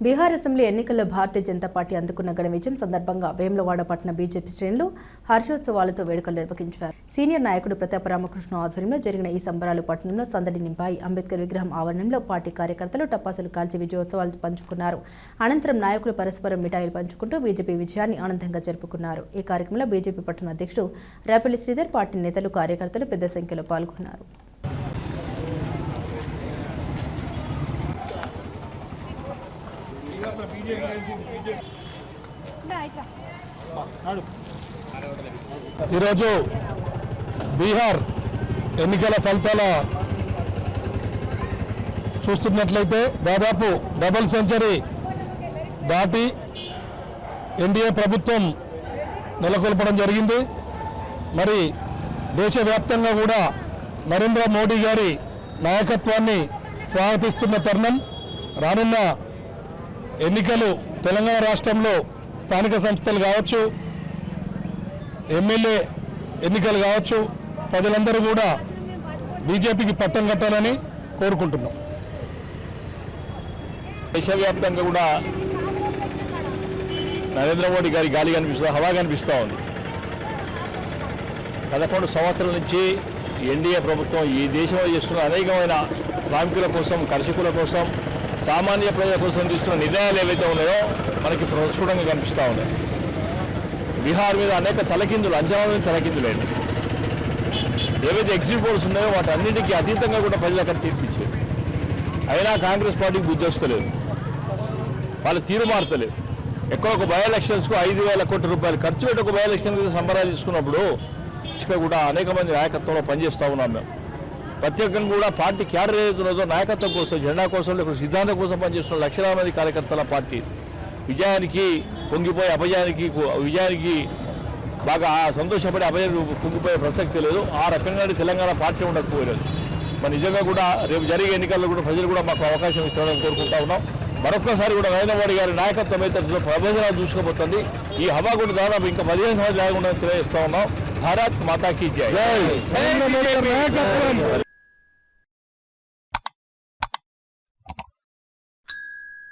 Bihar assembly ఎన్నికల్లో Bharatiya Janata party అందుకున్న ఘన విజయం సందర్భంగా వేములవాడ పట్టణ బీజేపీ శ్రేణులు హర్షోత్సవాలతో వేడుకలు నిర్వహించారు. సీనియర్ నాయకుడు ప్రతాప రామకృష్ణ ఆధ్వర్యంలో జరిగిన ఈ సంబరాలు పట్టణంలో సందడి నింపాయి. అంబేద్కర్ విగ్రహం ఆవరణంలో పార్టీ కార్యకర్తలు టపాసులు కాల్చి విజయోత్సవాలు పంచుకున్నారు. అనంతరం నాయకులు పరస్పరం మిఠాయిలు పంచుకుంటూ బీజేపీ విజయాన్ని ఆనందంగా జరుపుకున్నారు. ఈ కార్యక్రమంలో బీజేపీ పట్టణ అధ్యక్షుడు రేపల్లి శ్రీధర్, పార్టీ నేతలు, కార్యకర్తలు పెద్ద సంఖ్యలో పాల్గొన్నారు. ఈరోజు బీహార్ ఎన్నికల ఫలితాల చూస్తున్నట్లయితే దాదాపు డబుల్ సెంచరీ దాటి ఎన్డీఏ ప్రభుత్వం నెలకొల్పడం జరిగింది. మరి దేశవ్యాప్తంగా కూడా నరేంద్ర మోడీ గారి నాయకత్వాన్ని స్వాగతిస్తున్న తరుణం. రానున్న ఎన్నికలు తెలంగాణ రాష్ట్రంలో స్థానిక సంస్థలు కావచ్చు, ఎమ్మెల్యే ఎన్నికలు కావచ్చు, ప్రజలందరూ కూడా బీజేపీకి పట్టం కట్టాలని కోరుకుంటున్నాం. దేశవ్యాప్తంగా కూడా నరేంద్ర మోడీ గారి గాలి కనిపిస్తుంది, హవా కనిపిస్తూ ఉంది. 11 సంవత్సరాల నుంచి ఎన్డీఏ ప్రభుత్వం ఈ దేశంలో చేసుకున్న అనేకమైన శ్రామికుల కోసం, కర్షకుల కోసం, సామాన్య ప్రజల కోసం తీసుకున్న నిర్ణయాలు ఏవైతే ఉన్నాయో మనకి ప్రస్ఫుటంగా కనిపిస్తూ ఉన్నాయి. బీహార్ మీద అనేక తలకిందులు, అంచనాల తలకిందులేండి. ఏవైతే ఎగ్జిట్ పోల్స్ ఉన్నాయో వాటి అన్నింటికీ అతీతంగా కూడా ప్రజలు అక్కడ తీర్పిచ్చారు. అయినా కాంగ్రెస్ పార్టీకి బుద్ధి వస్తలేదు, వాళ్ళ తీరు మారతలేదు. ఎక్కడ ఒక బై ఎలక్షన్స్కు 5,000 కోట్ల రూపాయలు ఖర్చు పెట్టి ఒక బై ఎలక్షన్ మీద సంబరాలు చేసుకున్నప్పుడు కూడా అనేక మంది నాయకత్వంలో పనిచేస్తూ ఉన్నాం. మేము ప్రత్యేకంగా కూడా పార్టీ క్యాడర్ ఏదైతున్నదో నాయకత్వం కోసం, జెండా కోసం, లేకపోతే సిద్ధాంతం కోసం పనిచేస్తున్న లక్షలాది మంది కార్యకర్తల పార్టీ విజయానికి పొంగిపోయి విజయానికి బాగా సంతోషపడి అభయాన్ని పొంగిపోయే ప్రసక్తి లేదు. ఆ రకంగా తెలంగాణ పార్టీ ఉండకపోలేదు. మరి నిజంగా కూడా రేపు జరిగే ఎన్నికల్లో కూడా ప్రజలు కూడా మాకు అవకాశం ఇస్తారని కోరుకుంటా ఉన్నాం. మరొక్కసారి కూడా నరేంద్ర మోడీ గారి నాయకత్వం అయితే ప్రబోధనాలు చూసుకోబోతుంది. ఈ హవా కూడా దాదాపు ఇంకా 15 సంవత్సరాలు లేకుండా తెలియజేస్తా ఉన్నాం. భారత్ మాతాకి జై.